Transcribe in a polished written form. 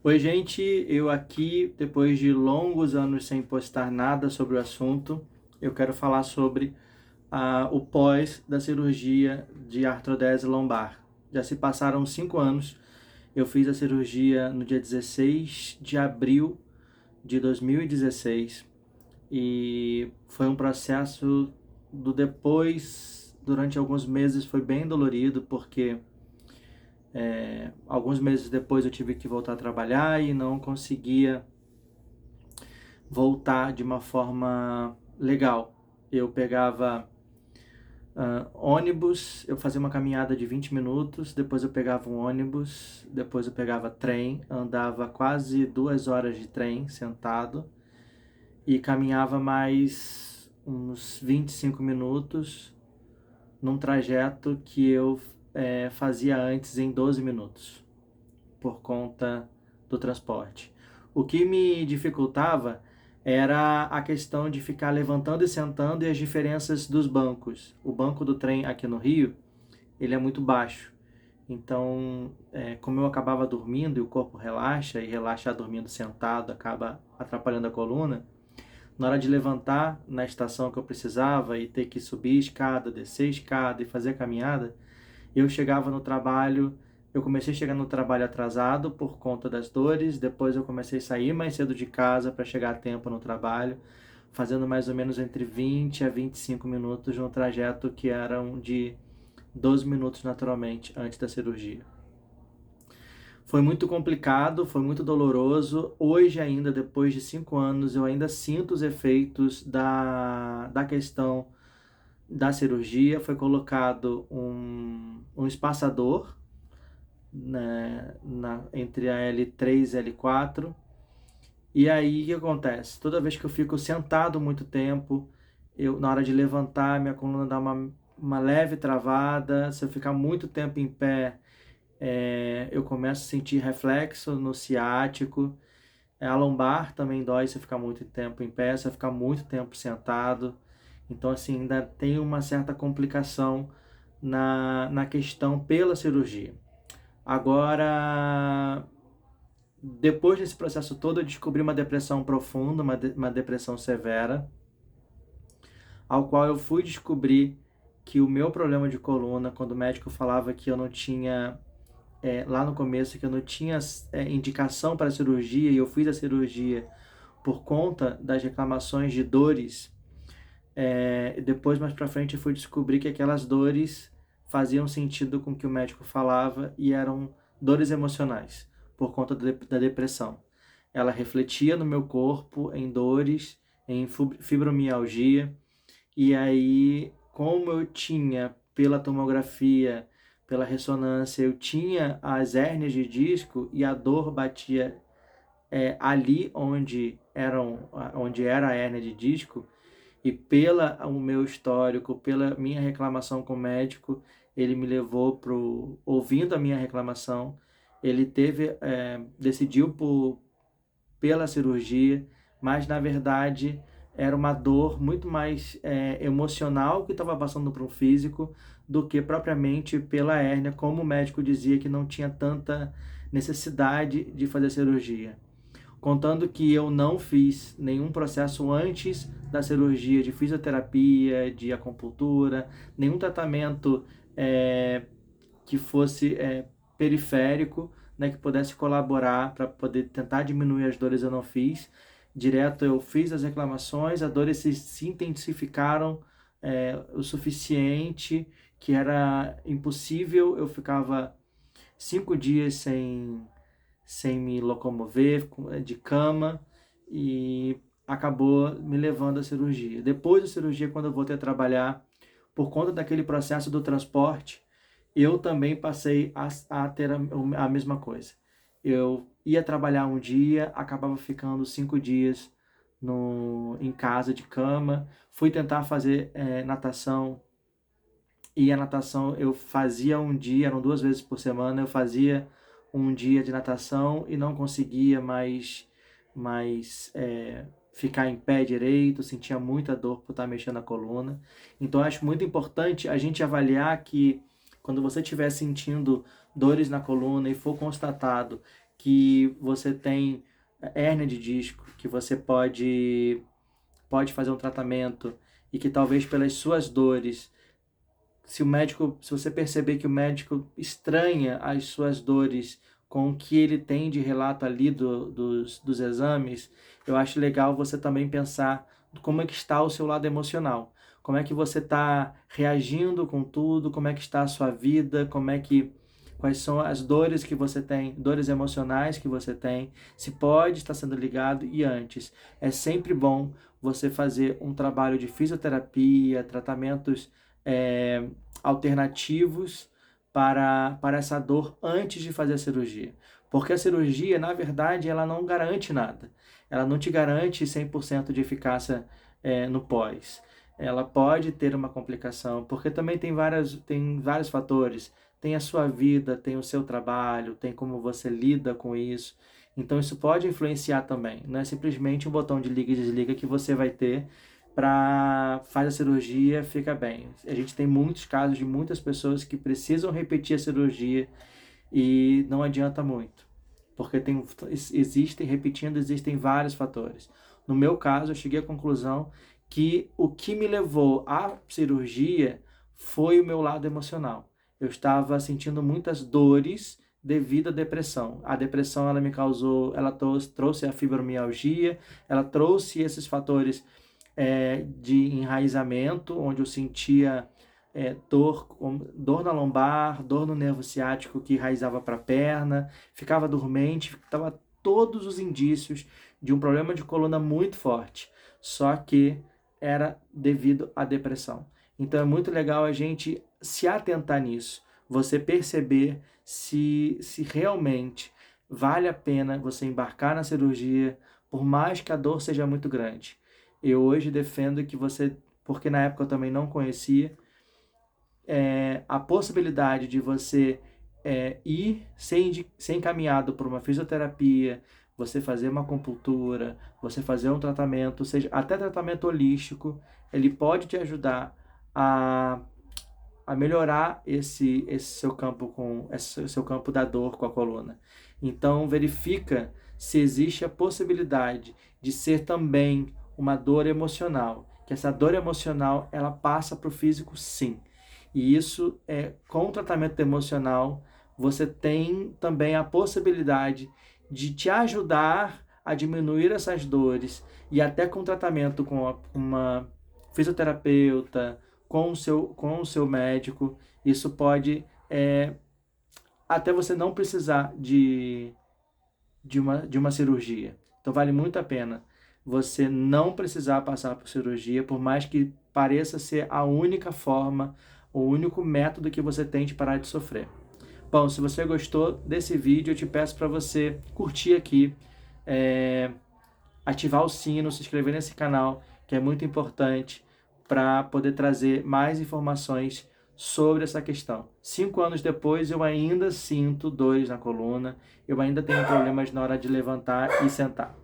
Oi, gente, eu aqui, depois de longos anos sem postar nada sobre o assunto, eu quero falar sobre o pós da cirurgia de artrodese lombar. Já se passaram 5 anos, eu fiz a cirurgia no dia 16 de abril de 2016 e foi um processo do depois, durante alguns meses foi bem dolorido, porque alguns meses depois eu tive que voltar a trabalhar e não conseguia voltar de uma forma legal. Eu pegava ônibus, eu fazia uma caminhada de 20 minutos, depois eu pegava um ônibus, depois eu pegava trem, andava quase 2 horas de trem sentado e caminhava mais uns 25 minutos num trajeto que eu fazia antes em 12 minutos, por conta do transporte. O que me dificultava era a questão de ficar levantando e sentando e as diferenças dos bancos. O banco do trem aqui no Rio, ele é muito baixo. Então, como eu acabava dormindo e o corpo relaxa, e relaxar dormindo sentado acaba atrapalhando a coluna, na hora de levantar na estação que eu precisava e ter que subir escada, descer escada e fazer a caminhada, eu chegava no trabalho, eu comecei a chegar no trabalho atrasado por conta das dores, depois eu comecei a sair mais cedo de casa para chegar a tempo no trabalho, fazendo mais ou menos entre 20 a 25 minutos no trajeto que eram de 12 minutos naturalmente antes da cirurgia. Foi muito complicado, foi muito doloroso. Hoje ainda, depois de 5 anos, eu ainda sinto os efeitos da questão da cirurgia. Foi colocado um espaçador, né, entre a L3 e a L4. E aí o que acontece? Toda vez que eu fico sentado muito tempo, na hora de levantar, minha coluna dá uma leve travada. Se eu ficar muito tempo em pé, eu começo a sentir reflexo no ciático. A lombar também dói se eu ficar muito tempo em pé, se eu ficar muito tempo sentado. Então, assim, ainda tem uma certa complicação na questão pela cirurgia. Agora, depois desse processo todo, eu descobri uma depressão profunda, uma depressão severa, ao qual eu fui descobrir que o meu problema de coluna, quando o médico falava que eu não tinha, lá no começo, que eu não tinha indicação para a cirurgia, e eu fiz a cirurgia por conta das reclamações de dores, depois, mais para frente, eu fui descobrir que aquelas dores faziam sentido com o que o médico falava e eram dores emocionais, por conta da depressão. Ela refletia no meu corpo em dores, em fibromialgia, e aí, como eu tinha, pela tomografia, pela ressonância, eu tinha as hérnias de disco e a dor batia ali onde era a hérnia de disco, e pela o meu histórico, pela minha reclamação com o médico, ele me levou ouvindo a minha reclamação, ele decidiu pela cirurgia, mas na verdade era uma dor muito mais emocional que estava passando para um físico do que propriamente pela hérnia, como o médico dizia que não tinha tanta necessidade de fazer cirurgia. Contando que eu não fiz nenhum processo antes da cirurgia de fisioterapia, de acupuntura, nenhum tratamento que fosse periférico, né, que pudesse colaborar para poder tentar diminuir as dores, eu não fiz. Direto eu fiz as reclamações, as dores se intensificaram o suficiente, que era impossível, eu ficava 5 dias sem me locomover, de cama, e acabou me levando à cirurgia. Depois da cirurgia, quando eu voltei a trabalhar, por conta daquele processo do transporte, eu também passei a ter a mesma coisa. Eu ia trabalhar um dia, acabava ficando 5 dias em casa de cama, fui tentar fazer natação, e a natação eu fazia um dia, eram 2 vezes por semana, eu fazia um dia de natação e não conseguia mais ficar em pé direito, sentia muita dor por estar mexendo a coluna. Então acho muito importante a gente avaliar que quando você estiver sentindo dores na coluna e for constatado que você tem hérnia de disco, que você pode fazer um tratamento e que talvez pelas suas dores, se você perceber que o médico estranha as suas dores com o que ele tem de relato ali dos exames, eu acho legal você também pensar como é que está o seu lado emocional. Como é que você está reagindo com tudo, como é que está a sua vida, quais são as dores que você tem, dores emocionais que você tem, se pode estar sendo ligado e antes. É sempre bom você fazer um trabalho de fisioterapia, tratamentos alternativos para essa dor antes de fazer a cirurgia. Porque a cirurgia, na verdade, ela não garante nada. Ela não te garante 100% de eficácia no pós. Ela pode ter uma complicação, porque também tem vários fatores. Tem a sua vida, tem o seu trabalho, tem como você lida com isso. Então isso pode influenciar também. Não é simplesmente um botão de liga e desliga que você vai ter para fazer a cirurgia, fica bem. A gente tem muitos casos de muitas pessoas que precisam repetir a cirurgia e não adianta muito, porque existem vários fatores. No meu caso, eu cheguei à conclusão que o que me levou à cirurgia foi o meu lado emocional. Eu estava sentindo muitas dores devido à depressão. A depressão ela trouxe a fibromialgia, ela trouxe esses fatores de enraizamento, onde eu sentia dor na lombar, dor no nervo ciático que enraizava para a perna, ficava dormente, estava todos os indícios de um problema de coluna muito forte, só que era devido à depressão. Então é muito legal a gente se atentar nisso, você perceber se realmente vale a pena você embarcar na cirurgia, por mais que a dor seja muito grande. Eu hoje defendo que porque na época eu também não conhecia, a possibilidade de você ser encaminhado por uma fisioterapia, você fazer uma acupuntura, você fazer um tratamento, seja até tratamento holístico, ele pode te ajudar a melhorar esse seu campo da dor com a coluna. Então verifica se existe a possibilidade de ser também uma dor emocional, que essa dor emocional ela passa para o físico, sim. E isso com o tratamento emocional você tem também a possibilidade de te ajudar a diminuir essas dores e até com tratamento com uma fisioterapeuta, com o seu médico, isso pode até você não precisar de uma cirurgia. Então vale muito a pena você não precisar passar por cirurgia, por mais que pareça ser a única forma, o único método que você tem de parar de sofrer. Bom, se você gostou desse vídeo, eu te peço para você curtir aqui, ativar o sino, se inscrever nesse canal, que é muito importante para poder trazer mais informações sobre essa questão. 5 anos depois, eu ainda sinto dores na coluna, eu ainda tenho problemas na hora de levantar e sentar.